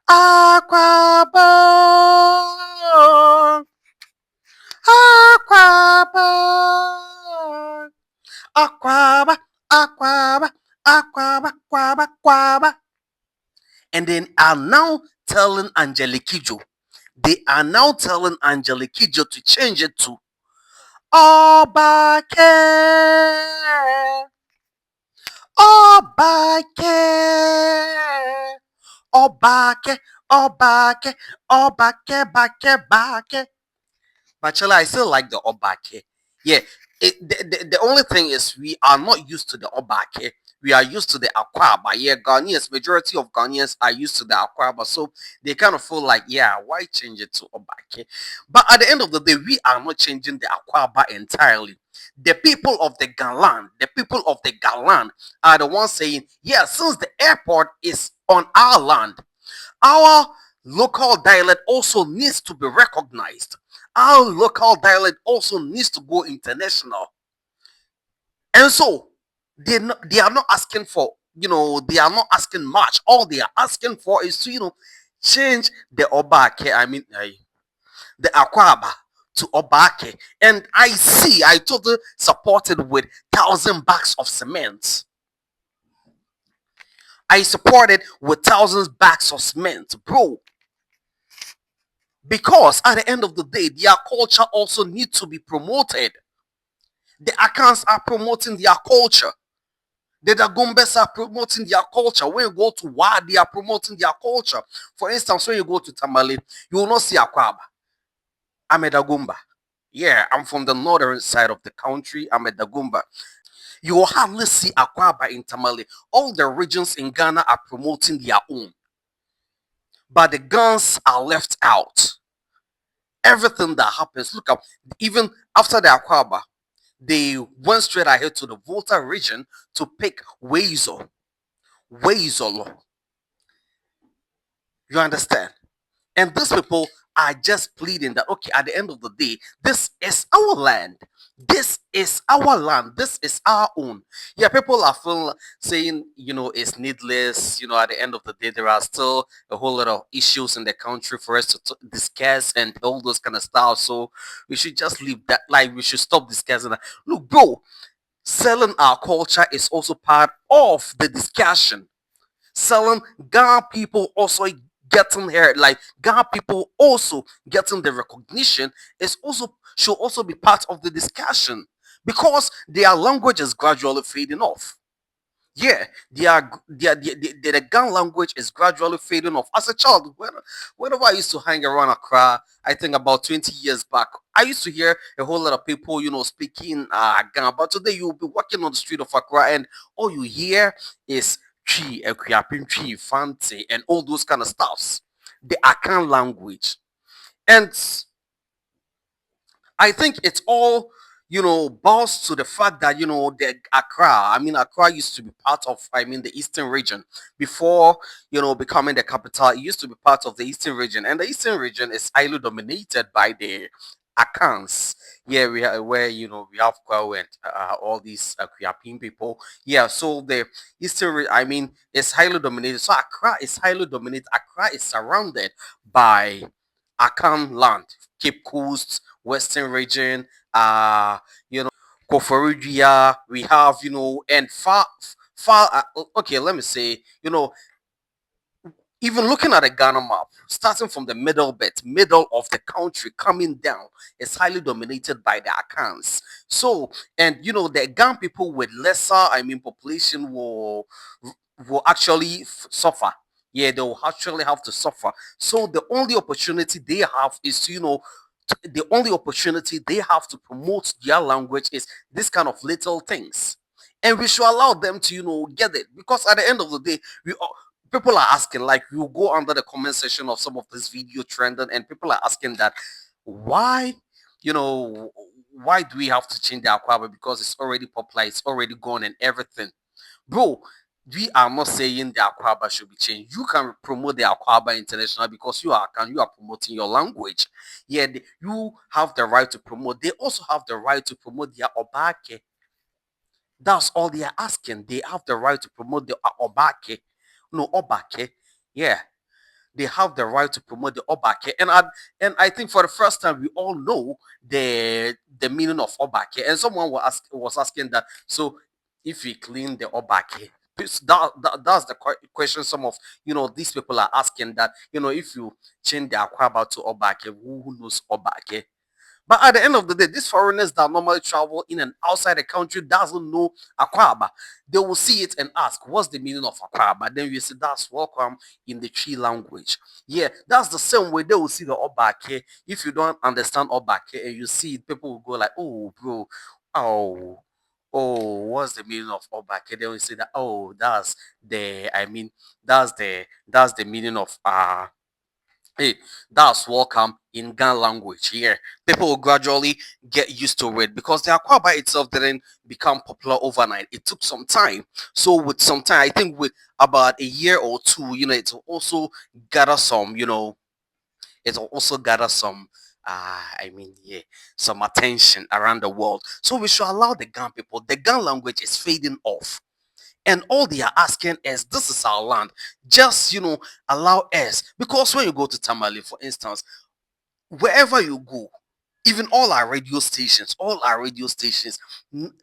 Aquaba, aquaba, aquaba, aquaba, aquaba, aquaba, aquaba. And then are now telling Angelique Kidjo. They are now telling Angelique Kidjo to change it to Obake. Obake. Obake. Obake. Obake. Bake. Bake. Bachelor, I still like the Obake. Yeah. The only thing is we are not used to the Obake. We are used to the Akwaba. Yeah, Ghanaians, majority of Ghanaians are used to the Akwaba. So they kind of feel like, yeah, why change it to Obake? But at the end of the day, we are not changing the Akwaba entirely. The people of the Galan, the people of the Galan are the ones saying, yeah, since the airport is on our land, our local dialect also needs to be recognized. Our local dialect also needs to go international. And so they are not asking for, they are not asking much. All they are asking for is to, change the Obake, the Akwaba to Obake. And I totally supported with 1,000 bags of cement. I supported with thousands bags of cement, bro. Because at the end of the day, their culture also needs to be promoted. The Akans are promoting their culture. The Dagombes are promoting their culture. When you go to Wa, they are promoting their culture. For instance, when you go to Tamale, you will not see Akwaba. I'm a Dagomba. Yeah, I'm from the northern side of the country. I'm a Dagomba. You will hardly see Akwaba in Tamale. All the regions in Ghana are promoting their own. But the guns are left out. Everything that happens, look up, even after the Akwaba, they went straight ahead to the Volta region to pick Weizol. Weizolo. You understand? And these people are just pleading that, okay, at the end of the day, this is our land. This is our land. This is our own. Yeah, people are saying, it's needless. At the end of the day, there are still a whole lot of issues in the country for us to discuss and all those kind of stuff. So we should just leave that. Like, we should stop discussing that. Look, bro, selling our culture is also part of the discussion. Selling Ghana people also getting here, like Ghana people also getting the recognition is also should also be part of the discussion because their language is gradually fading off. Yeah, the Ghana language is gradually fading off. As a child, whenever I used to hang around Accra, I think about 20 years back, I used to hear a whole lot of people, speaking Ghana. But today you'll be walking on the street of Accra and all you hear is tree, Ekuyapin tree, fancy, and all those kind of stuffs. The Akan language. And I think it's all, boils to the fact that, the Accra used to be part of, the Eastern region before, becoming the capital. It used to be part of the Eastern region, and the Eastern region is highly dominated by the Akans. Yeah, where, we have Kwao and all these Kuyapin people. Yeah, so the Eastern, is highly dominated. So Accra is highly dominated. Accra is surrounded by Akan land, Cape Coast, Western region, Koforidua, we have, and okay, let me say, even looking at a Ghana map, starting from the middle of the country, coming down, is highly dominated by the Akans. So, and the Ghana people with lesser, population will actually suffer. Yeah, they will actually have to suffer. So the only opportunity they have is to, the only opportunity they have to promote their language is this kind of little things. And we should allow them to, get it. Because at the end of the day, people are asking, like, you go under the comment section of some of this video trending, and people are asking that why, you know, why do we have to change the Aquaba? Because it's already popular, it's already gone and everything. Bro, we are not saying the Aquaba should be changed. You can promote the Aquaba International because you are promoting your language. Yeah, you have the right to promote. They also have the right to promote their Obake. That's all they are asking. They have the right to promote the Obake. No, Obake. Yeah. they have the right to promote the Obake. And I think for the first time we all know the meaning of Obake. And someone was asking that, so if we clean the Obake, that's the question some of these people are asking, that if you change the Akwaba to Obake, who knows Obake? But at the end of the day, these foreigners that normally travel in and outside the country doesn't know Akwaba. They will see it and ask, "What's the meaning of Akwaba?" Then we say that's welcome in the tree language. Yeah, that's the same way they will see the Obake. If you don't understand Obake and you see it, people will go like, "Oh, bro, oh." Oh, what's the meaning of Obake? They will say that, oh, that's the meaning of hey, that's welcome in Ghana language here. People will gradually get used to it because the Akwaba itself didn't become popular overnight. It took some time. So with some time, I think with about a year or two, it will also gather some, it will also gather some yeah, some attention around the world. So we should allow the Ghana people. The Ghana language is fading off. And all they are asking is, this is our land. Just, allow us. Because when you go to Tamale, for instance, wherever you go, even all our radio stations, n-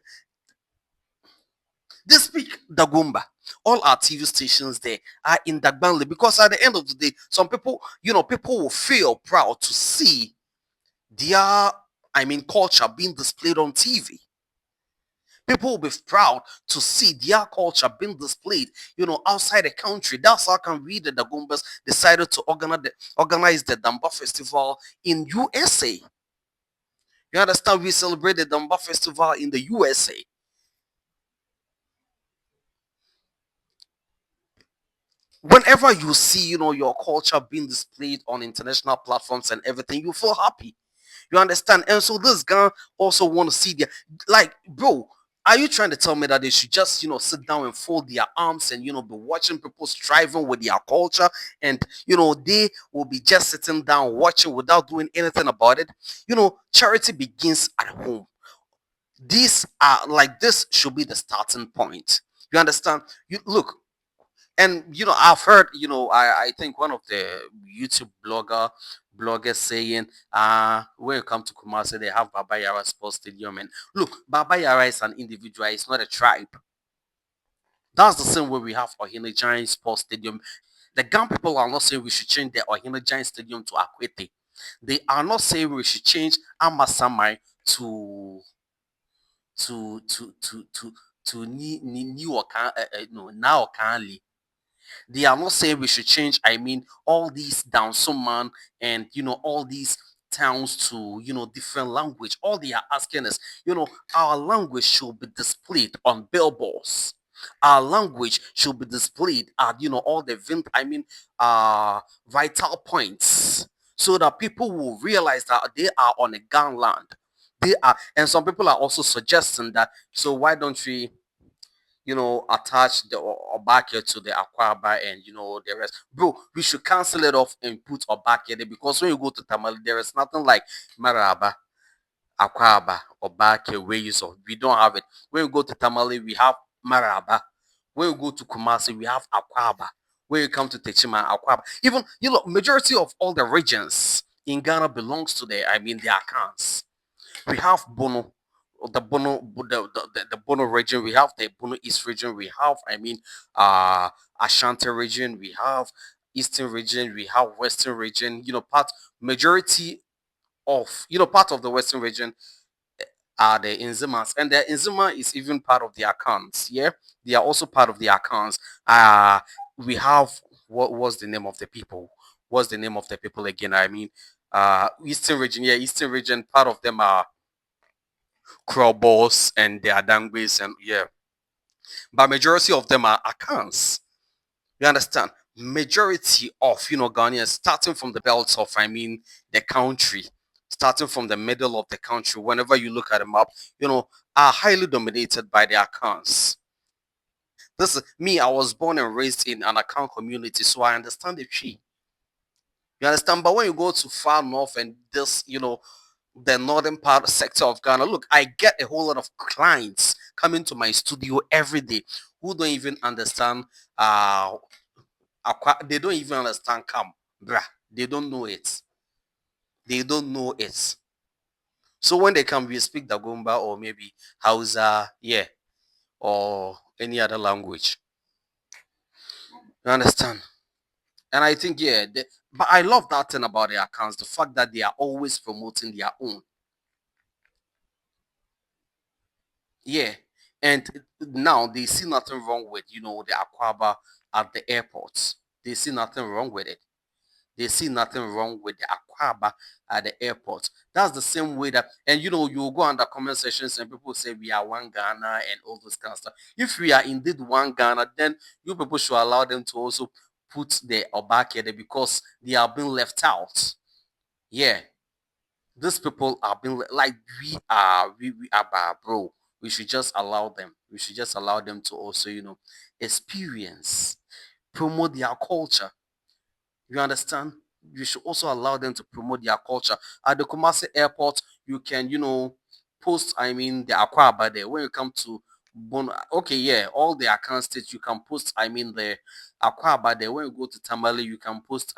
they speak Dagomba. All our TV stations there are in Dagbanle, because at the end of the day, some people, people will feel proud to see their, culture being displayed on TV. People will be proud to see their culture being displayed, outside the country. That's how can we, the Dagombas, decided to organize the Damba Festival in USA. You understand? We celebrate the Damba Festival in the USA. Whenever you see, your culture being displayed on international platforms and everything, you feel happy. You understand? And so this guy also want to see their, like, bro. Are you trying to tell me that they should just, sit down and fold their arms and, be watching people striving with their culture, and, they will be just sitting down watching without doing anything about it? Charity begins at home. This should be the starting point. You understand? You look, and I've heard, I think one of the YouTube bloggers saying, when you come to Kumasi, they have Baba Yara Sports Stadium. And look, Baba Yara is an individual, it's not a tribe. That's the same way we have Ohene Giant Sports Stadium. The Ghana people are not saying we should change the Ohene Giant Stadium to Akwete. They are not saying we should change Amasamai to to New Okan, no, now Okanli. They are not saying we should change, all these down man, and all these towns to different language. All they are asking is, our language should be displayed on billboards. Our language should be displayed at all the vital points, so that people will realize that they are on a gun land. They are, and some people are also suggesting that, so why don't we attach the Obake to the Akwaba and the rest. Bro, we should cancel it off and put Obake there, because when you go to Tamale, there is nothing like Maraba, Akwaba, Obake, Weyizo. We don't have it. When you go to Tamale, we have Maraba. When you go to Kumasi, we have Akwaba. When you come to Techima, Akwaba. Even, majority of all the regions in Ghana belongs to the Akans. We have Bono, the Bono region. We have the Bono East region. We have, Ashanti region. We have Eastern region. We have Western region. Part of the Western region are the Inzimas, and the Inzima is even part of the accounts. Yeah, they are also part of the accounts. We have, what was the name of the people? What's the name of the people again? Eastern region. Yeah, Eastern region. Part of them are Krobos and the Adangwis, and yeah, but majority of them are Akans. You understand? Majority of Ghanaians, starting from the belts of the country, starting from the middle of the country, whenever you look at a map, are highly dominated by the Akans. This is me. I was born and raised in an Akan community, so I understand the tree. You understand? But when you go to far north and this, the northern part sector of Ghana, look, I get a whole lot of clients coming to my studio every day who don't even understand. They don't even understand Kam. Bruh, they don't know it. They don't know it. So when they come, we speak Dagomba or maybe Hausa, yeah, or any other language. You understand? And I think, yeah, but I love that thing about their accounts, the fact that they are always promoting their own. Yeah. And now they see nothing wrong with, the Aquaba at the airports. They see nothing wrong with it. They see nothing wrong with the Aquaba at the airport. That's the same way that, and you go on the comment sections and people say we are one Ghana and all those kind of stuff. If we are indeed one Ghana, then you people should allow them to also put the Obake there because they are being left out. Yeah, these people are being like we are bro. We should just allow them. We should just allow them to also experience, promote their culture. You understand? You should also allow them to promote their culture. At the Kumasi airport, you can, post, I mean, the Aquaba there. When you come to Bono, okay, yeah, all the account states, you can post, I mean, the Aquaba there. When you go to Tamale, you can post,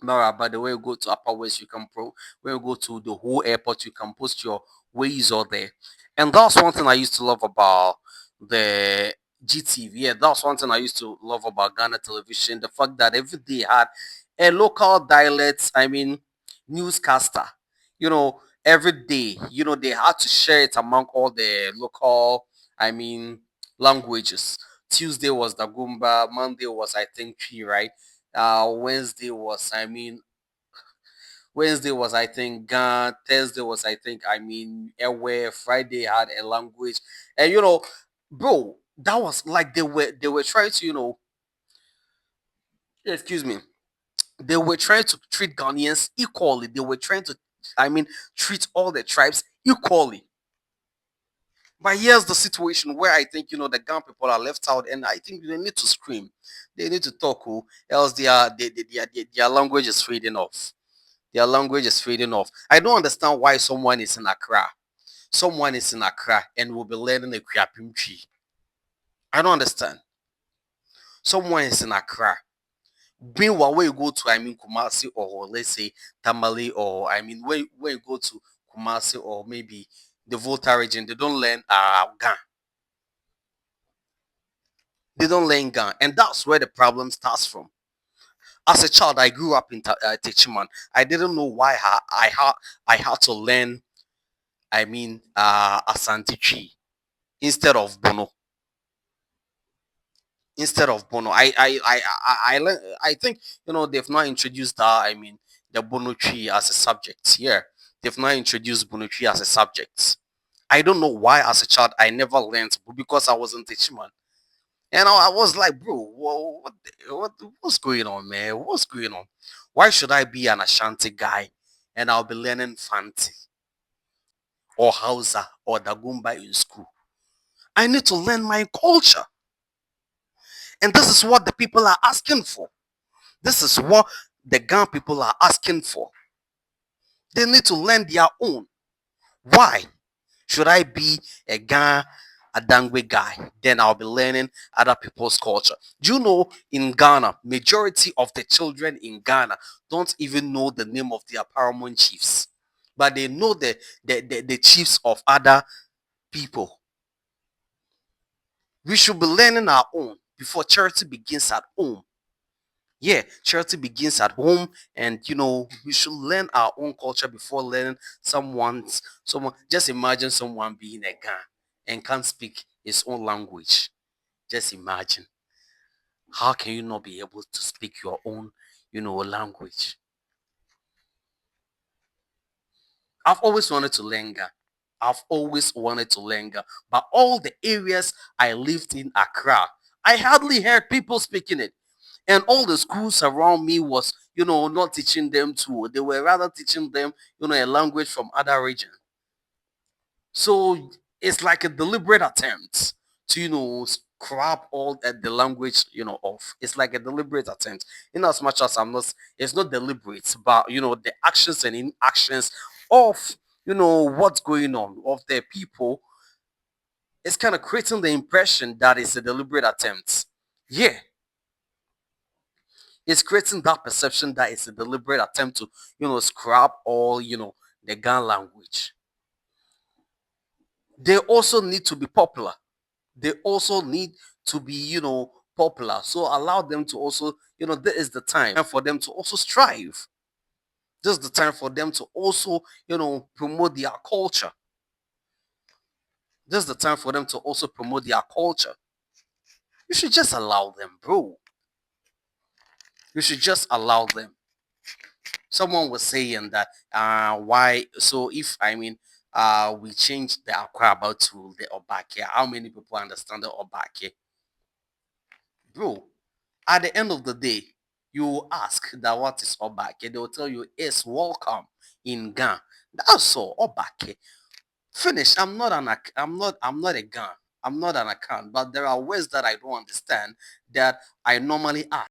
Mara, by the way, you go to Upper West, you can when you go to the whole airport, you can post your ways all there. And that's one thing I used to love about the GTV. Yeah, that's one thing I used to love about Ghana television. The fact that every day had a local dialect, I mean, newscaster. Every day, they had to share it among all the local, I mean, languages. Tuesday was the Gumba, Monday was, I think, Tree, right? Wednesday was, I mean, Wednesday was, I think, Gan. Thursday was, I think, I mean, Ewe. Friday had a language, and bro, that was like they were trying to, excuse me, they were trying to treat Ghanaians equally. They were trying to, I mean, treat all the tribes equally. But here's the situation where I think the Ghan people are left out, and I think they need to scream, they need to talk, else their language is fading off. Their language is fading off. I don't understand why someone is in Accra. Someone is in Accra and will be learning a Kriapim tree. I don't understand. Someone is in Accra. Meanwhile, when you go to, I mean, Kumasi or let's say Tamale, or I mean, when you go to Kumasi or maybe the Volta region, they don't learn Gan. They don't learn Gan. And that's where the problem starts from. As a child, I grew up in Techiman. I didn't know why I had to learn, I mean, Asante tree instead of Bono. Instead of Bono, I think they've not introduced that. I mean, the Bono tree as a subject. Yeah, they've not introduced Bono tree as a subject. I don't know why. As a child, I never learned, but because I wasn't a man, and I was like, bro, what's going on, man? What's going on? Why should I be an Ashanti guy and I'll be learning Fanti or Hausa or Dagumba in school? I need to learn my culture. And this is what the people are asking for. This is what the Ghana people are asking for. They need to learn their own. Why should I be a Ghana a Dangwe guy? Then I'll be learning other people's culture. Do you know in Ghana, majority of the children in Ghana don't even know the name of their paramount chiefs, but they know the chiefs of other people. We should be learning our own before charity begins at home. Yeah, charity begins at home, and we should learn our own culture before learning someone. Just imagine someone being a Ghana and can't speak his own language. Just imagine, how can you not be able to speak your own language? I've always wanted to learn Ghana. I've always wanted to learn Ghana, but all the areas I lived in Accra, I hardly heard people speaking it. And all the schools around me was not teaching them to, they were rather teaching them a language from other regions. So it's like a deliberate attempt to scrap all the language off. It's like a deliberate attempt, in as much as I'm not, it's not deliberate, but the actions and inactions of what's going on of the people, it's kind of creating the impression that it's a deliberate attempt. Yeah, It's creating that perception that it's a deliberate attempt to, scrap all, the Ghana language. They also need to be popular. They also need to be, popular. So allow them to also, this is the time for them to also strive. This is the time for them to also, promote their culture. This is the time for them to also promote their culture. You should just allow them, bro. You should just allow them. Someone was saying that why so if we change the Akwaba to the Obake, how many people understand the Obake? Bro, at the end of the day, you will ask that what is Obake, they will tell you it's welcome in Ghana. That's all. Obake. Finish. I'm not a Ghana. I'm not an account, but there are words that I don't understand that I normally ask.